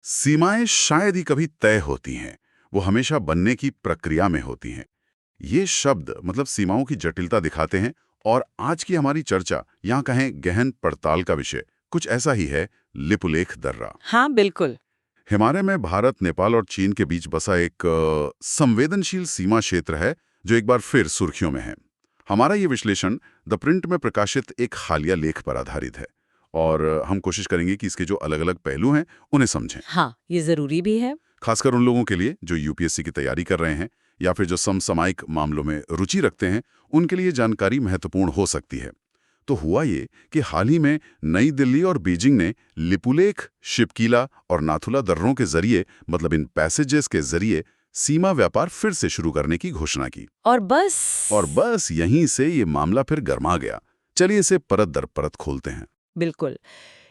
सीमाएं शायद ही कभी तय होती हैं, वो हमेशा बनने की प्रक्रिया में होती हैं। ये शब्द मतलब सीमाओं की जटिलता दिखाते हैं और आज की हमारी चर्चा, यहाँ कहें गहन पड़ताल का विषय, कुछ ऐसा ही है। लिपुलेख दर्रा हाँ बिल्कुल। हिमालय में भारत, नेपाल और चीन के बीच बसा एक संवेदनशील सीमा क्षेत्र है जो एक बार फिर सुर्खियों में है। हमारा ये विश्लेषण द प्रिंट में प्रकाशित एक हालिया लेख पर आधारित है और हम कोशिश करेंगे कि इसके जो अलग अलग पहलू हैं उन्हें समझें। हाँ, ये जरूरी भी है। खासकर उन लोगों के लिए जो यूपीएससी की तैयारी कर रहे हैं या फिर जो समसामयिक मामलों में रुचि रखते हैं, उनके लिए जानकारी महत्वपूर्ण हो सकती है। तो हुआ ये कि हाल ही में नई दिल्ली और बीजिंग ने लिपुलेख, शिपकीला और नाथुला दर्रों के जरिए, मतलब इन पैसेजेस के जरिए सीमा व्यापार फिर से शुरू करने की घोषणा की। और बस यहीं से ये मामला फिर गर्मा गया। चलिए इसे परत दर परत खोलते हैं। बिल्कुल।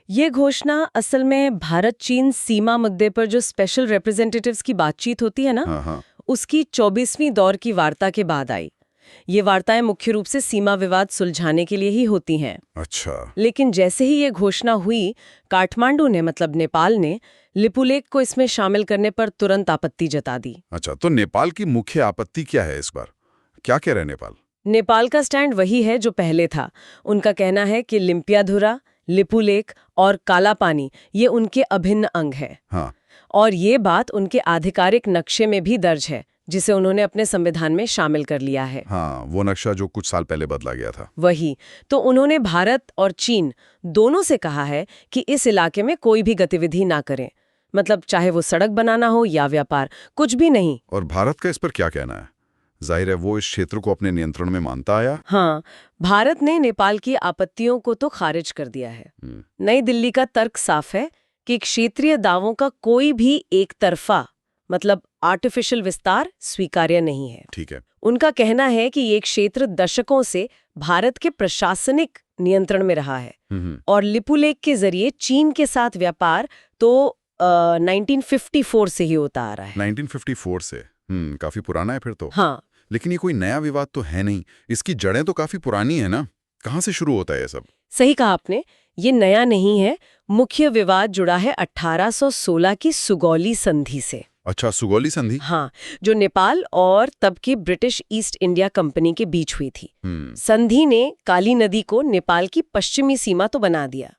ये घोषणा असल में भारत चीन सीमा मुद्दे पर जो स्पेशल रिप्रेजेंटेटिव्स की बातचीत होती है ना, हाँ हाँ। उसकी 24वीं दौर की वार्ता के बाद आई। ये वार्ताएं मुख्य रूप से सीमा विवाद सुलझाने के लिए ही होती हैं। अच्छा। लेकिन जैसे ही ये घोषणा हुई, काठमांडू ने मतलब नेपाल ने लिपुलेख को इसमें शामिल करने पर तुरंत आपत्ति जता दी। अच्छा, तो नेपाल की मुख्य आपत्ति क्या है इस बार? क्या कह रहे हैं नेपाल? नेपाल का स्टैंड वही है जो पहले था। उनका कहना है कि लिम्पियाधुरा, लिपुलेख और काला पानी ये उनके अभिन्न अंग है। हाँ। और ये बात उनके आधिकारिक नक्शे में भी दर्ज है, जिसे उन्होंने अपने संविधान में शामिल कर लिया है। हाँ, वो नक्शा जो कुछ साल पहले बदला गया था। वही तो उन्होंने भारत और चीन दोनों से कहा है कि इस इलाके में कोई भी गतिविधि ना करें, मतलब चाहे वो सड़क बनाना हो या व्यापार, कुछ भी नहीं। और भारत का इस पर क्या कहना है? जाहिर है वो इस क्षेत्र को अपने नियंत्रण में मानता आया। हाँ, भारत ने नेपाल की आपत्तियों को तो खारिज कर दिया है। नई दिल्ली का तर्क साफ है कि क्षेत्रीय दावों का कोई भी एक तरफा मतलब आर्टिफिशियल विस्तार स्वीकार्य नहीं है। ठीक है। उनका कहना है कि ये क्षेत्र दशकों से भारत के प्रशासनिक नियंत्रण में रहा है और लिपुलेख के जरिए चीन के साथ व्यापार तो 1954 से ही होता आ रहा है। 1954 से? काफी पुराना है फिर तो। हाँ, लेकिन ये कोई नया विवाद तो है नहीं, इसकी जड़ें तो काफी पुरानी है ना। कहाँ से शुरू होता है ये सब? सही कहा आपने, ये नया नहीं है। मुख्य विवाद जुड़ा है 1816 की सुगौली संधि से। अच्छा, सुगौली संधि। हाँ, जो नेपाल और तब की ब्रिटिश ईस्ट इंडिया कंपनी के बीच हुई थी। संधि ने काली नदी को नेपाल की पश्चिमी सीमा तो बना दिया,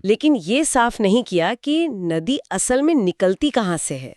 लेकिन ये साफ नहीं किया कि नदी असल में निकलती कहाँ से है,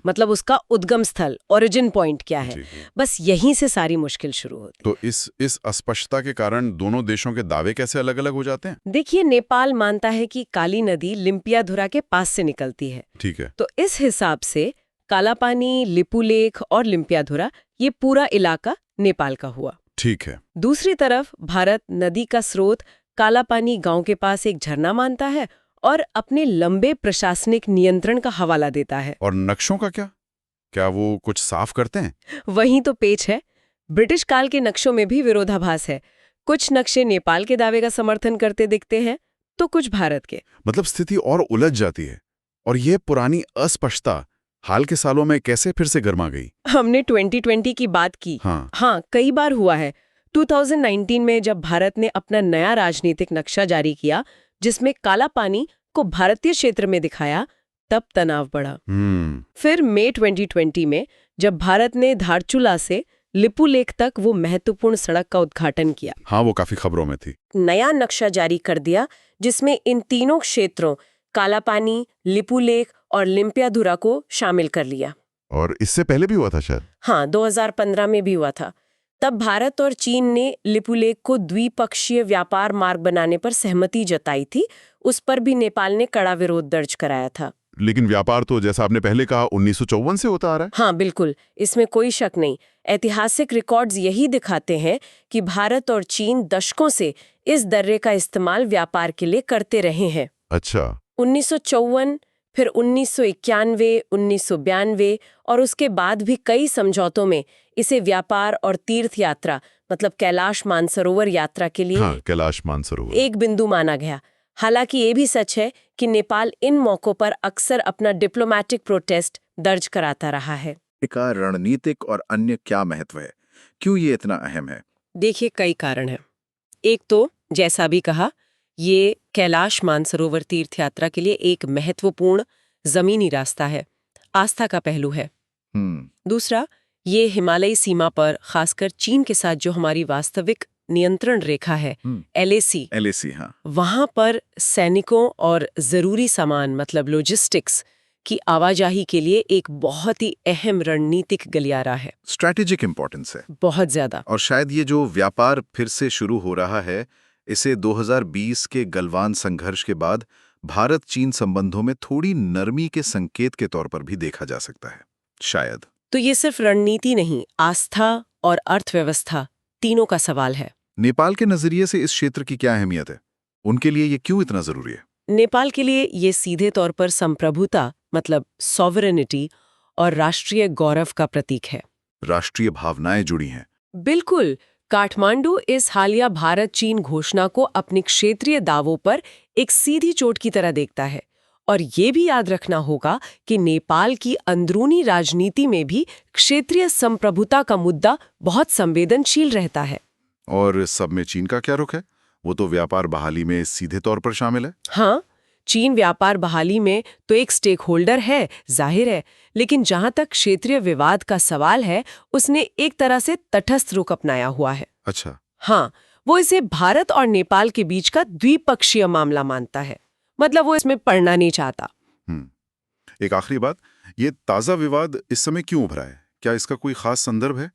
मतलब उसका उद्गम स्थल, ओरिजिन पॉइंट क्या है। बस यहीं से सारी मुश्किल शुरू होती। तो इस अस्पष्टता के कारण दोनों देशों के दावे कैसे अलग अलग हो जाते हैं? देखिए, नेपाल मानता है कि काली नदी लिम्पियाधुरा के पास से निकलती है। ठीक है। तो इस हिसाब से कालापानी, लिपुलेख और लिम्पियाधुरा ये पूरा इलाका नेपाल का हुआ। ठीक है। दूसरी तरफ भारत नदी का स्रोत कालापानी गांव के पास एक झरना मानता है और अपने लंबे प्रशासनिक नियंत्रण का हवाला देता है। और नक्शों का क्या वो कुछ साफ करते हैं? वहीं तो पेच है। ब्रिटिश काल के नक्शों में भी विरोधाभास है। कुछ नक्शे नेपाल के दावे का समर्थन करते दिखते हैं तो कुछ भारत के। मतलब स्थिति और उलझ जाती है। और ये पुरानी अस्पष्टता हाल के सालों में कैसे फिर से गर्मा गई? हमने 2020 की बात की। हाँ, कई बार हुआ है। 2019 में जब भारत ने अपना नया राजनीतिक नक्शा जारी किया, जिसमें काला पानी को भारतीय क्षेत्र में दिखाया, तब तनाव बढ़ा। फिर मई 2020 में जब भारत ने धारचूला से लिपुलेख तक वो महत्वपूर्ण सड़क का उद्घाटन किया, हाँ, वो काफी खबरों में थी, नया नक्शा जारी कर दिया जिसमें इन तीनों क्षेत्रों कालापानी, लिपुलेख और लिम्पियाधुरा को शामिल कर लिया। और इससे पहले भी हुआ था शायद? हाँ, 2015 में भी हुआ था। तब भारत और चीन ने लिपुलेख को द्विपक्षीय व्यापार मार्ग बनाने पर सहमति जताई थी। उस पर भी नेपाल ने कड़ा विरोध दर्ज कराया था। लेकिन व्यापार तो जैसा आपने पहले कहा 1954 से होता आ रहा है। हाँ बिल्कुल, इसमें कोई शक नहीं। ऐतिहासिक रिकॉर्ड्स यही दिखाते हैं कि भारत और चीन दशकों से इस दर्रे का इस्तेमाल व्यापार के लिए करते रहे हैं। अच्छा। 1954, फिर 1991, 1992 और उसके बाद भी कई समझौतों में इसे व्यापार और तीर्थ यात्रा मतलब कैलाश मानसरोवर यात्रा के लिए कैलाश मानसरोवर एक बिंदु माना गया। हालांकि ये भी सच है कि नेपाल इन मौकों पर अक्सर अपना डिप्लोमैटिक प्रोटेस्ट दर्ज कराता रहा है। का रणनीतिक और अन्य क्या महत्व है? क्यों ये इतना अहम है? देखिए, कई कारण हैं। एक तो जैसा भी कहा, ये कैलाश मानसरोवर तीर्थ यात्रा के लिए एक महत्वपूर्ण जमीनी रास्ता है, आस्था का पहलू है। दूसरा, ये हिमालयी सीमा पर खासकर चीन के साथ जो हमारी वास्तविक नियंत्रण रेखा है, LAC, हाँ। वहां पर सैनिकों और जरूरी सामान मतलब लॉजिस्टिक्स की आवाजाही के लिए एक बहुत ही अहम रणनीतिक गलियारा है। स्ट्रैटेजिक इंपॉर्टेंस है बहुत ज्यादा। और शायद ये जो व्यापार फिर से शुरू हो रहा है, इसे 2020 के गलवान संघर्ष के बाद भारत चीन संबंधों में थोड़ी नरमी के संकेत के तौर पर भी देखा जा सकता है शायद। तो ये सिर्फ रणनीति नहीं, आस्था और अर्थव्यवस्था तीनों का सवाल है। नेपाल के नजरिए से इस क्षेत्र की क्या अहमियत है? उनके लिए ये क्यों इतना जरूरी है? नेपाल के लिए ये सीधे तौर पर संप्रभुता मतलब सॉवरेनिटी और राष्ट्रीय गौरव का प्रतीक है। राष्ट्रीय भावनाएं जुड़ी हैं। बिल्कुल। काठमांडू इस हालिया भारत चीन घोषणा को अपनी क्षेत्रीय दावों पर एक सीधी चोट की तरह देखता है। और ये भी याद रखना होगा कि नेपाल की अंदरूनी राजनीति में भी क्षेत्रीय संप्रभुता का मुद्दा बहुत संवेदनशील रहता है। और सब में चीन का क्या रुख है? वो तो व्यापार बहाली में सीधे तौर पर शामिल है। हाँ, चीन व्यापार बहाली में तो एक स्टेक होल्डर है, जाहिर है, लेकिन जहां तक क्षेत्रीय विवाद का सवाल है, उसने एक तरह से तटस्थ रुख अपनाया हुआ है। अच्छा। हाँ, वो इसे भारत और नेपाल के बीच का द्विपक्षीय मामला मानता है, मतलब वो इसमें पड़ना नहीं चाहता। एक आखिरी बात, ये ताजा विवाद इस समय क्यों उभरा है? क्या इसका कोई खास संदर्भ है?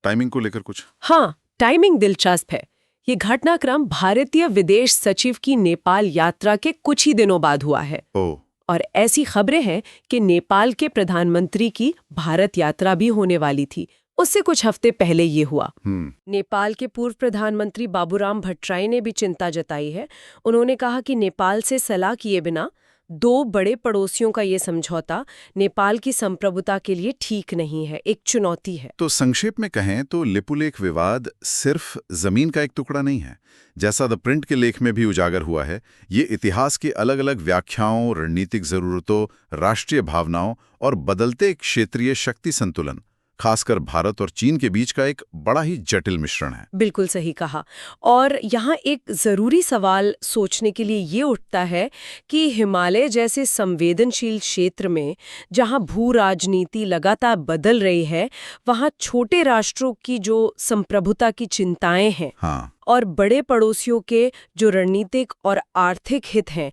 टाइमिंग को लेकर कुछ? हाँ, टाइमिंग दिलचस्प है। ये घटनाक्रम भारतीय विदेश सचिव की नेपाल यात्रा के कुछ ही दिनों बाद हुआ है। और ऐसी खबरें हैं कि नेपाल के प्रधानमंत्री की भारत यात्रा भी होने वाली थी, उससे कुछ हफ्ते पहले ये हुआ। नेपाल के पूर्व प्रधानमंत्री बाबूराम भट्टराई ने भी चिंता जताई है। उन्होंने कहा कि नेपाल से सलाह किए बिना दो बड़े पड़ोसियों का ये समझौता नेपाल की संप्रभुता के लिए ठीक नहीं है, एक चुनौती है। तो संक्षेप में कहें तो लिपुलेख विवाद सिर्फ जमीन का एक टुकड़ा नहीं है, जैसा द प्रिंट के लेख में भी उजागर हुआ है। ये इतिहास की अलग अलग व्याख्याओं, रणनीतिक जरूरतों, राष्ट्रीय भावनाओं और बदलते क्षेत्रीय शक्ति संतुलन, खासकर भारत और चीन के बीच का एक बड़ा ही जटिल मिश्रण है। बिल्कुल सही कहा। और यहाँ एक जरूरी सवाल सोचने के लिए ये उठता है कि हिमालय जैसे संवेदनशील क्षेत्र में जहाँ भू राजनीति लगातार बदल रही है, वहाँ छोटे राष्ट्रों की जो संप्रभुता की चिंताएं हैं, हाँ, और बड़े पड़ोसियों के जो रणनीतिक और आर्थिक हित हैं,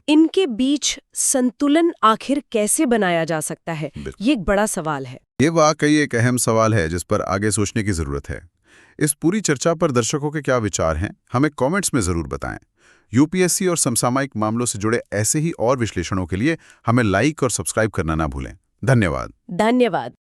इनके बीच संतुलन आखिर कैसे बनाया जा सकता है, ये एक बड़ा सवाल है। ये वाकई एक अहम सवाल है जिस पर आगे सोचने की जरूरत है। इस पूरी चर्चा पर दर्शकों के क्या विचार हैं, हमें कमेंट्स में जरूर बताएं। यूपीएससी और समसामयिक मामलों से जुड़े ऐसे ही और विश्लेषणों के लिए हमें लाइक और सब्सक्राइब करना ना भूलें। धन्यवाद।